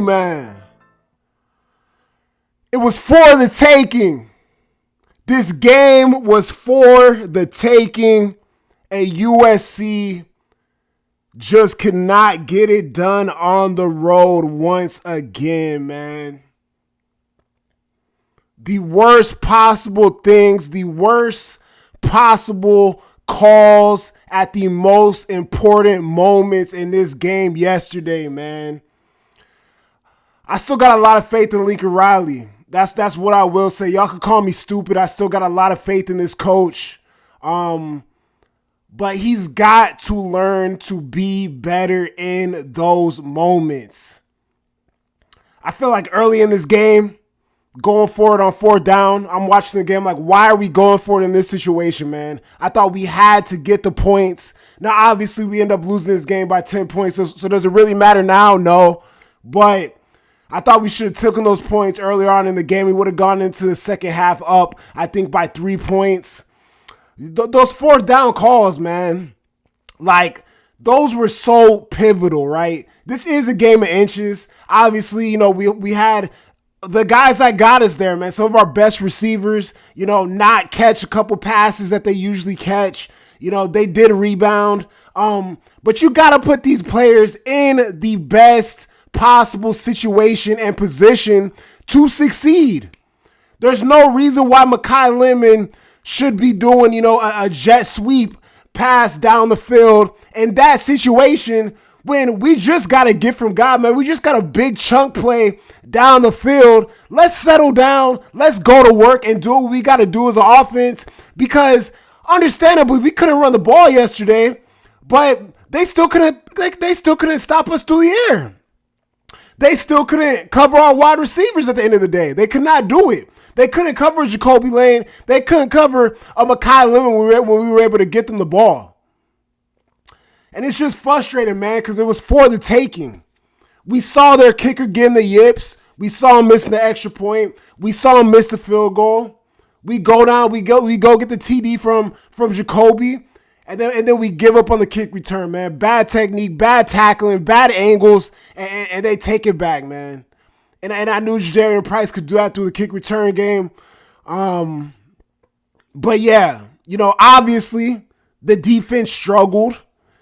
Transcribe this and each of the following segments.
man. It was for the taking. This game was for the taking. And USC just could not get it done on the road once again, man. The worst possible things, the worst possible calls at the most important moments in this game yesterday, man. I still got a lot of faith in Lincoln Riley. That's what I will say. Y'all can call me stupid. I still got a lot of faith in this coach. But he's got to learn to be better in those moments. I feel like early in this game, going for it on fourth down, I'm watching the game like, why are we going for it in this situation, man? I thought we had to get the points. Now, obviously, we end up losing this game by 10 points. So does it really matter now? No. But I thought we should have taken those points earlier on in the game. We would have gone into the second half up, I think, by 3 points. Those fourth down calls, man, like, those were so pivotal, right? This is a game of inches. Obviously, you know, we had the guys that got us there, man. Some of our best receivers, you know, not catch a couple passes that they usually catch. You know, they did rebound. But you got to put these players in the best possible situation and position to succeed. There's no reason why Mekhi Lemon should be doing, you know, a jet sweep pass down the field in that situation when we just got a gift from God, man. We just got a big chunk play down the field. Let's settle down. Let's go to work and do what we got to do as an offense, because understandably we couldn't run the ball yesterday, but they still couldn't stop us through the air. They still couldn't cover our wide receivers at the end of the day. They could not do it. They couldn't cover Jacoby Lane. They couldn't cover a Mekhi Lemon when we were able to get them the ball. And it's just frustrating, man, because it was for the taking. We saw their kicker getting the yips. We saw him missing the extra point. We saw him miss the field goal. We go down. We go get the TD from Jacoby. And then we give up on the kick return, man. Bad technique, bad tackling, bad angles, and they take it back, man. And I knew Jadarian Price could do that through the kick return game. But yeah, you know, obviously the defense struggled,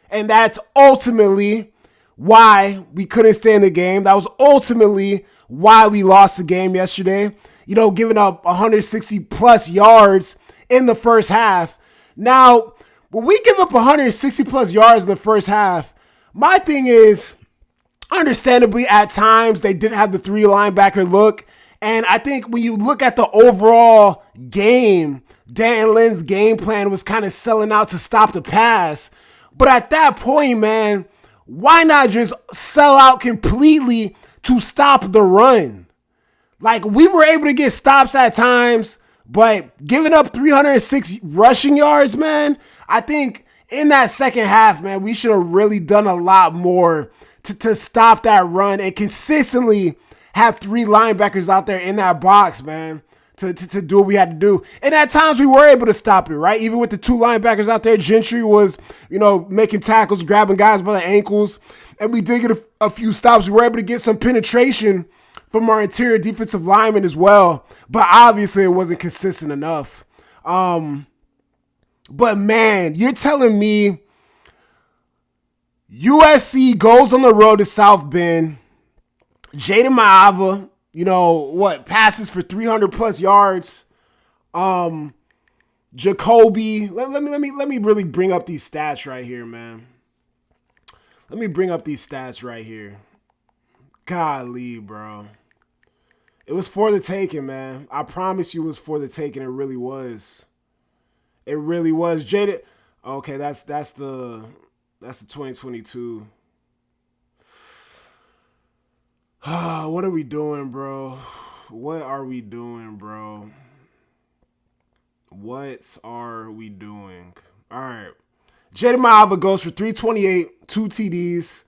and that's ultimately why we couldn't stay in the game. That was ultimately why we lost the game yesterday. You know, giving up 160 plus yards in the first half. Now, when we give up 160 plus yards in the first half, my thing is, understandably, at times, they didn't have the three linebacker look. And I think when you look at the overall game, Dan Lynn's game plan was kind of selling out to stop the pass. But at that point, man, why not just sell out completely to stop the run? Like, we were able to get stops at times, but giving up 306 rushing yards, man, I think in that second half, man, we should have really done a lot more to stop that run and consistently have three linebackers out there in that box, man, to do what we had to do. And at times we were able to stop it, right? Even with the two linebackers out there, Gentry was, you know, making tackles, grabbing guys by the ankles, and we did get a few stops. We were able to get some penetration from our interior defensive linemen as well, but obviously it wasn't consistent enough. But man, you're telling me USC goes on the road to South Bend. Jaden Maava, you know, passes for 300 plus yards. Jacoby, let me really bring up these stats right here, man. Let me bring up these stats right here. Golly, bro. It was for the taking, man. I promise you it was for the taking. It really was. It really was. Jaden. Okay, that's the 2022. What are we doing, bro? What are we doing, bro? What are we doing? All right. Jaden Maava goes for 328, 2 TDs.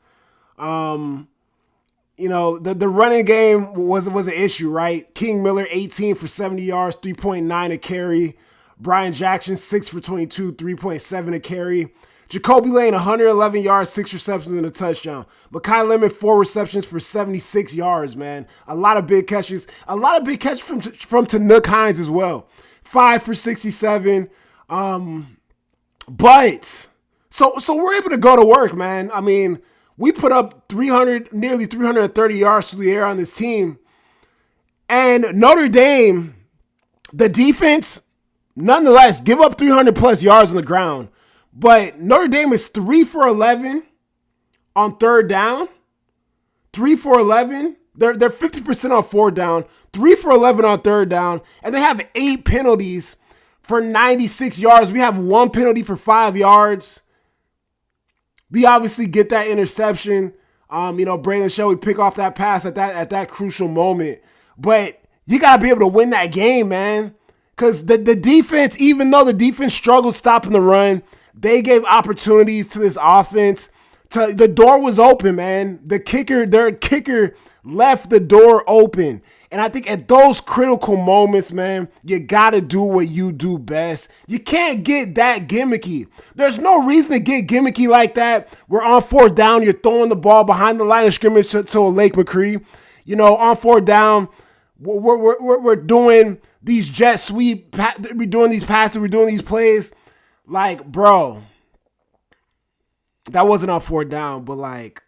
You know, the running game was an issue, right? King Miller, 18 for 70 yards, 3.9 a carry. Brian Jackson, 6 for 22, 3.7 a carry. Jacoby Lane, 111 yards, 6 receptions, and a touchdown. Mekhi Lemon, 4 receptions for 76 yards, man. A lot of big catches. A lot of big catches from Tanuk Hines as well. 5 for 67. But so we're able to go to work, man. I mean, we put up nearly 330 yards through the air on this team. And Notre Dame, the defense, nonetheless, give up 300 plus yards on the ground. But Notre Dame is 3 for 11 on third down. 3 for 11. They're 50% on fourth down. 3 for 11 on third down. And they have 8 penalties for 96 yards. We have 1 penalty for 5 yards. We obviously get that interception. Braylon Shelley pick off that pass at that crucial moment. But you got to be able to win that game, man. Because the defense, even though the defense struggled stopping the run, they gave opportunities to this offense. The door was open, man. Their kicker left the door open. And I think at those critical moments, man, you got to do what you do best. You can't get that gimmicky. There's no reason to get gimmicky like that. We're on fourth down. You're throwing the ball behind the line of scrimmage to a Lake McCree. On fourth down, we're doing these jet sweep. We're doing these passes. We're doing these plays. Like, bro, that wasn't on fourth down, but like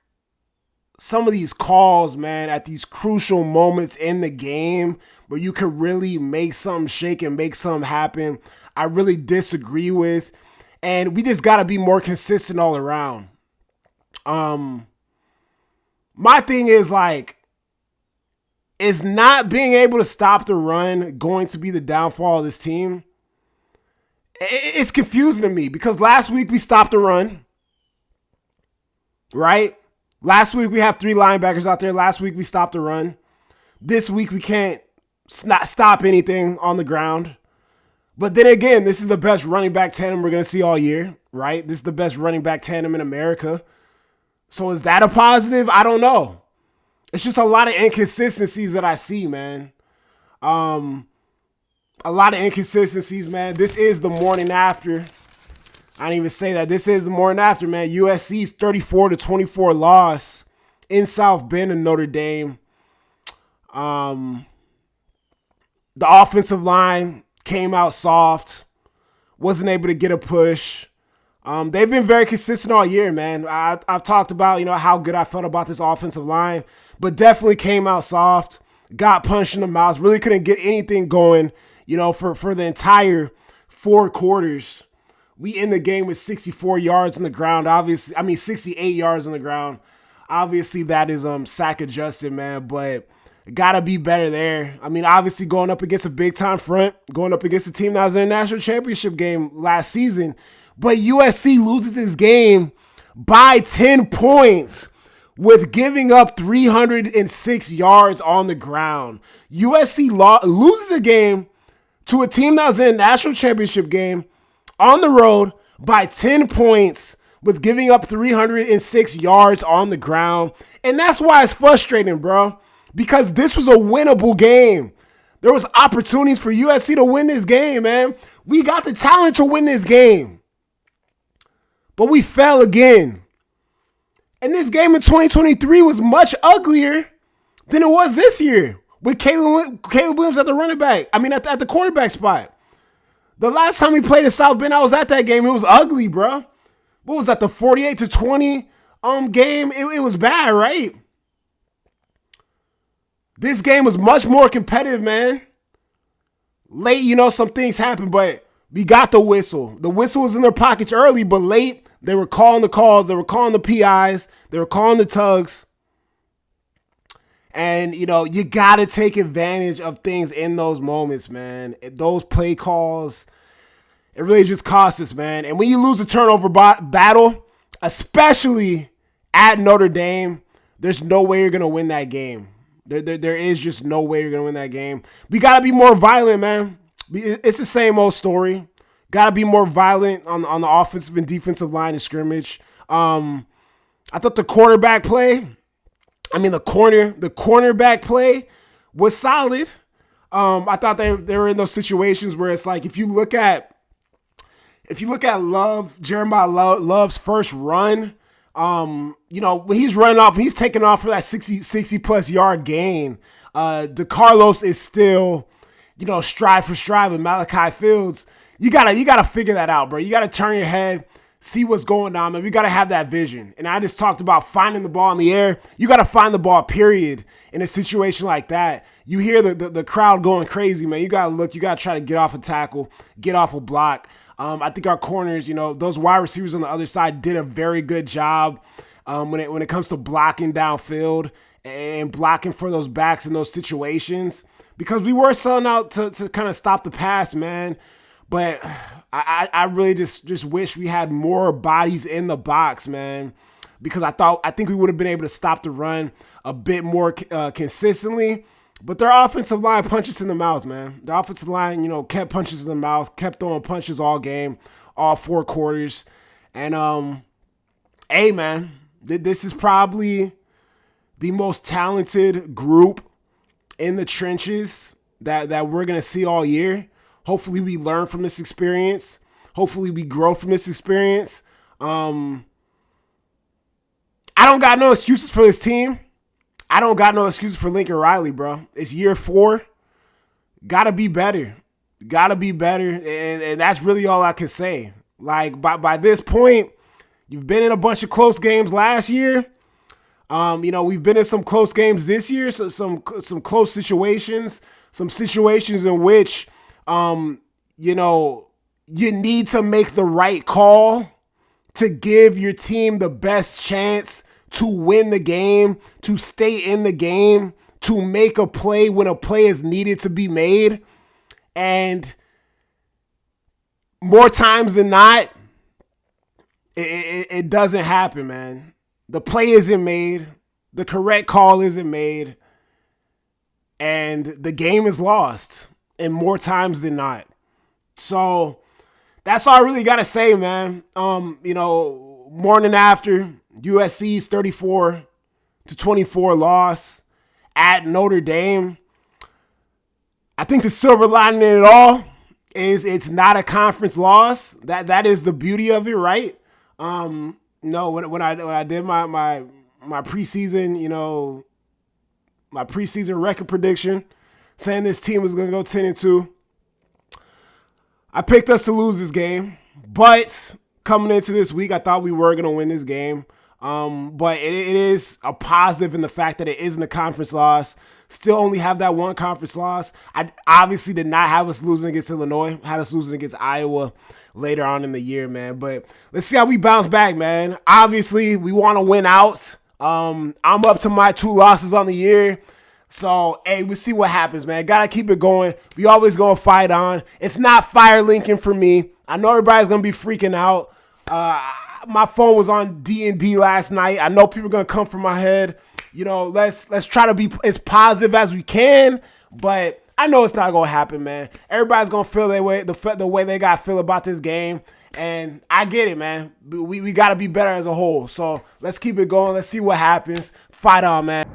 some of these calls, man, at these crucial moments in the game where you could really make something shake and make something happen, I really disagree with. And we just got to be more consistent all around. My thing is like, is not being able to stop the run going to be the downfall of this team? It's confusing to me because last week we stopped the run, right? Last week we have 3 linebackers out there. Last week we stopped the run. This week we can't stop anything on the ground. But then again, this is the best running back tandem we're going to see all year, right? This is the best running back tandem in America. So is that a positive? I don't know. It's just a lot of inconsistencies that I see, man. A lot of inconsistencies, man. This is the morning after. I didn't even say that. This is the morning after, man. USC's 34-24 loss in South Bend and Notre Dame. The offensive line came out soft. Wasn't able to get a push. They've been very consistent all year, man. I've talked about, how good I felt about this offensive line, but definitely came out soft. Got punched in the mouth. Really couldn't get anything going, for the entire 4 quarters. We end the game with 64 yards on the ground. 68 yards on the ground. Obviously, that is sack adjusted, man, but gotta be better there. Obviously going up against a big-time front, going up against a team that was in a national championship game last season. But USC loses this game by 10 points with giving up 306 yards on the ground. USC loses a game to a team that was in a national championship game on the road by 10 points with giving up 306 yards on the ground. And that's why it's frustrating, bro, because this was a winnable game. There was opportunities for USC to win this game, man. We got the talent to win this game. But we fell again. And this game in 2023 was much uglier than it was this year with Caleb Williams at the running back. At the quarterback spot. The last time we played at South Bend, I was at that game. It was ugly, bro. What was that, the 48-20 game? It was bad, right? This game was much more competitive, man. Late, some things happened, but we got the whistle. The whistle was in their pockets early, but late, they were calling the calls. They were calling the PIs. They were calling the tugs. And, you got to take advantage of things in those moments, man. Those play calls, it really just costs us, man. And when you lose a turnover battle, especially at Notre Dame, there's no way you're going to win that game. There is just no way you're going to win that game. We got to be more violent, man. It's the same old story. Got to be more violent on the offensive and defensive line of scrimmage. I thought the quarterback play, the cornerback play was solid. I thought they were in those situations where it's like, if you look at If you look at Jeremiah Love's first run, when he's running off, he's taking off for that 60 plus yard gain. DeCarlos is still, stride for stride with Malachi Fields. You gotta figure that out, bro. You gotta turn your head, see what's going on, man. We gotta have that vision. And I just talked about finding the ball in the air. You gotta find the ball, period, in a situation like that. You hear the crowd going crazy, man. You gotta look. You gotta try to get off a tackle, get off a block. I think our corners, those wide receivers on the other side did a very good job when it comes to blocking downfield and blocking for those backs in those situations, because we were selling out to kind of stop the pass, man. But I really just wish we had more bodies in the box, man, because I think we would have been able to stop the run a bit more consistently. But their offensive line punches in the mouth, man. The offensive line, kept punches in the mouth, kept throwing punches all game, all 4 quarters. And, hey, man, this is probably the most talented group in the trenches that we're going to see all year. Hopefully we learn from this experience. Hopefully we grow from this experience. I don't got no excuses for this team. I don't got no excuses for Lincoln Riley, bro. It's year 4. Gotta be better. Gotta be better. And that's really all I can say. Like, by this point, you've been in a bunch of close games last year. We've been in some close games this year. So some close situations. Some situations in which, you need to make the right call to give your team the best chance to win the game, to stay in the game, to make a play when a play is needed to be made. And more times than not, it doesn't happen, man. The play isn't made. The correct call isn't made. And the game is lost. And more times than not. So that's all I really got to say, man. Morning after, USC's 34-24 loss at Notre Dame. I think the silver lining in it all is it's not a conference loss. That is the beauty of it, right? When I did my preseason, my preseason record prediction, saying this team was going to go 10-2. I picked us to lose this game, but coming into this week, I thought we were going to win this game. But it is a positive in the fact that it isn't a conference loss. Still only have that one conference loss. I obviously did not have us losing against Illinois. Had us losing against Iowa later on in the year, man. But let's see how we bounce back, man. Obviously, we want to win out. I'm up to my 2 losses on the year. So, hey, we'll see what happens, man. Got to keep it going. We always going to fight on. It's not Fire Lincoln for me. I know everybody's going to be freaking out. My phone was on D&D last night. I know people are going to come for my head. Let's try to be as positive as we can. But I know it's not going to happen, man. Everybody's going to feel the way they got to feel about this game. And I get it, man. We got to be better as a whole. So let's keep it going. Let's see what happens. Fight on, man.